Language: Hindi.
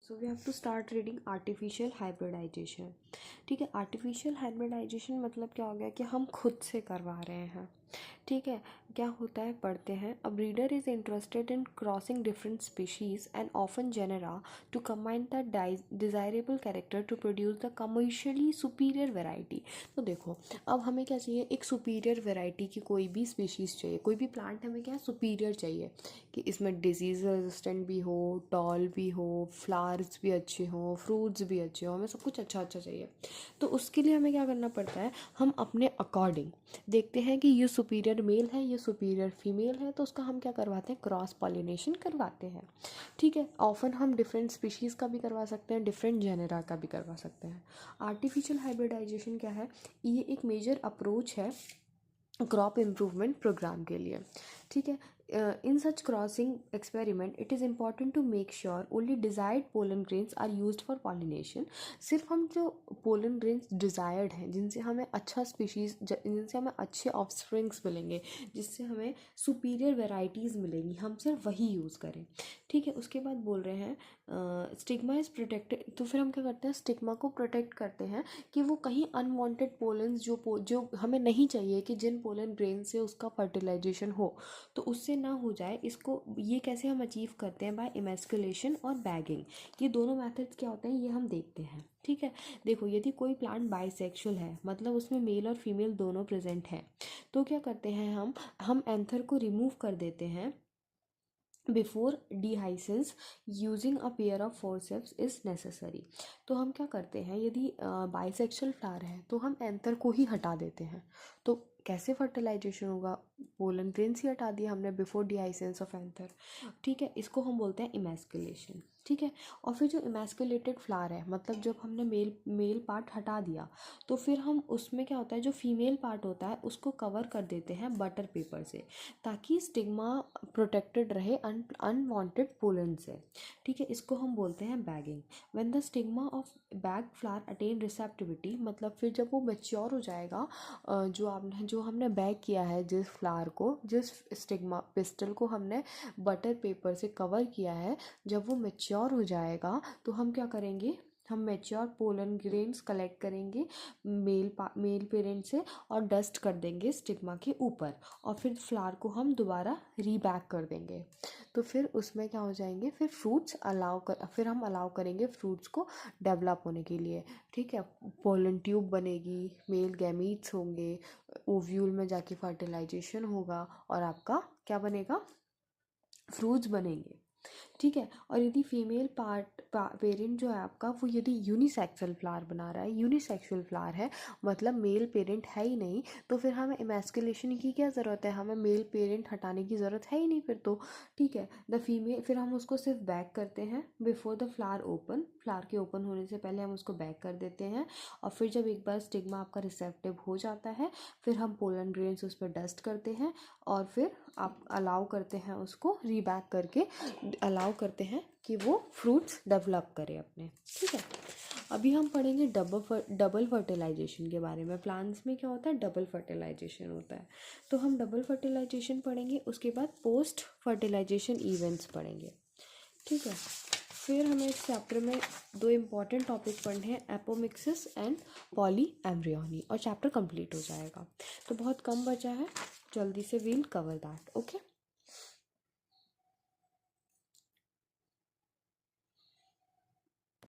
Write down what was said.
So we have to start reading artificial hybridisation. ठीक है, आर्टिफिशियल हाइब्रिडाइजेशन मतलब क्या हो गया कि हम खुद से करवा रहे हैं। ठीक है, क्या होता है पढ़ते हैं। A breeder is interested in crossing different species and often genera to combine the desirable character to produce the commercially superior variety. तो देखो, अब हमें क्या चाहिए, एक सुपीरियर वेराइटी की कोई भी स्पीशीज़ चाहिए, कोई भी प्लांट हमें क्या सुपीरियर चाहिए कि इसमें डिजीज़ रेजिस्टेंट भी हो, टॉल भी हो, फ्लावर्स भी अच्छे हों, फ्रूट्स भी अच्छे हों, हमें सब कुछ अच्छा अच्छा चाहिए। तो उसके लिए हमें क्या करना पड़ता है, हम अपने अकॉर्डिंग देखते हैं कि ये सुपीरियर मेल है, ये सुपीरियर फीमेल है, तो उसका हम क्या करवाते हैं, क्रॉस पॉलिनेशन करवाते हैं। ठीक है, ऑफन हम डिफरेंट स्पीशीज़ का भी करवा सकते हैं, डिफरेंट जेनेरा का भी करवा सकते हैं। आर्टिफिशियल हाइब्रिडाइजेशन क्या है, ये एक मेजर अप्रोच है क्रॉप इम्प्रूवमेंट प्रोग्राम के लिए। ठीक है, in such crossing experiment it is important to make sure only desired pollen grains are used for pollination. सिर्फ हम जो पोलन ग्रेन्स डिज़ायर्ड हैं, जिनसे हमें अच्छा स्पीशीज़, जिनसे हमें अच्छे ऑफस्प्रिंग्स मिलेंगे, जिससे हमें सुपीरियर वेराइटीज़ मिलेंगी, हम सिर्फ वही यूज़ करें। ठीक है, उसके बाद बोल रहे हैं स्टिग्मा इज़ प्रोटेक्टेड। तो फिर हम क्या करते हैं, स्टिग्मा को प्रोटेक्ट करते हैं कि वो कहीं अनवांटेड पोलन्स जो हमें नहीं चाहिए कि जिन पोलन ग्रेन से उसका फर्टिलाइजेशन हो, तो उससे ना हो जाए। इसको ये कैसे हम अचीव करते हैं, बाय इमेस्कुलेशन और बैगिंग। ये दोनों मेथड्स क्या होते हैं, ये हम देखते हैं। ठीक है, देखो, यदि कोई प्लांट बाइसेक्सुअल है, मतलब उसमें मेल और फीमेल दोनों प्रेजेंट हैं, तो क्या करते हैं, हम एंथर को रिमूव कर देते हैं before dehiscence using a pair of forceps is necessary. तो हम क्या करते हैं, यदि बाइसेक्सुअल फ्लावर है तो हम एंथर को ही हटा देते हैं। तो कैसे फर्टिलाइजेशन होगा, पोलन ग्रेन्स ही हटा दिया हमने बिफोर डिहाइसेंस ऑफ एंथर। ठीक है, इसको हम बोलते हैं इमेस्कुलेशन। ठीक है, और फिर जो इमेस्कुलेटेड फ्लावर है, मतलब जब हमने मेल पार्ट हटा दिया, तो फिर हम उसमें क्या होता है, जो फीमेल पार्ट होता है उसको कवर कर देते हैं बटर पेपर से, ताकि स्टिग्मा प्रोटेक्टेड रहे अनवांटेड पोलन से। ठीक है, इसको हम बोलते हैं bagging. When the stigma of bag flower attain receptivity, मतलब फिर जब वो मैच्योर हो जाएगा, जो हमने बैग किया है, जिस फ्लावर को, जिस स्टिग्मा पिस्टल को हमने बटर पेपर से कवर किया है, जब वो मैच्योर हो जाएगा तो हम क्या करेंगे, हम मैच्योर पोलन ग्रेन्स कलेक्ट करेंगे मेल पेरेंट से और डस्ट कर देंगे स्टिग्मा के ऊपर, और फिर फ्लावर को हम दोबारा रीबैक कर देंगे। तो फिर उसमें क्या हो जाएंगे, फिर फिर हम अलाउ करेंगे फ्रूट्स को डेवलप होने के लिए। ठीक है, पोलन ट्यूब बनेगी, मेल गैमीट्स होंगे, ओव्यूल में जाके फर्टिलाइजेशन होगा और आपका क्या बनेगा, फ्रूट्स बनेंगे। ठीक है, और यदि फीमेल पेरेंट जो है आपका, वो यदि यूनिसेक्सुअल फ्लावर बना रहा है, यूनिसेक्सुअल फ्लावर है, मतलब मेल पेरेंट है ही नहीं, तो फिर हमें इमेस्कुलेशन की क्या ज़रूरत है, हमें मेल पेरेंट हटाने की ज़रूरत है ही नहीं फिर तो। ठीक है, द फीमेल, फिर हम उसको सिर्फ बैक करते हैं before the flower open, flower के ओपन होने से पहले हम उसको बैक कर देते हैं। और फिर जब एक बार स्टिग्मा आपका रिसेप्टिव हो जाता है, फिर हम पोलन ग्रेन्स उस पर डस्ट करते हैं और फिर आप अलाउ करते हैं उसको रीबैक करके, अलाउ करते हैं कि वो फ्रूट्स डेवलप करे अपने। ठीक है, अभी हम पढ़ेंगे डबल फर्टिलाइजेशन के बारे में। प्लांट्स में क्या होता है, डबल फर्टिलाइजेशन होता है। तो हम डबल फर्टिलाइजेशन पढ़ेंगे, उसके बाद पोस्ट फर्टिलाइजेशन इवेंट्स पढ़ेंगे। ठीक है, फिर हमें इस चैप्टर में दो इम्पॉर्टेंट टॉपिक पढ़ने हैं, एपोमिक्सिस एंड पॉली एम्ब्रियोनी, और चैप्टर कंप्लीट हो जाएगा। तो बहुत कम बचा है, जल्दी से वील कवर दैट। ओके।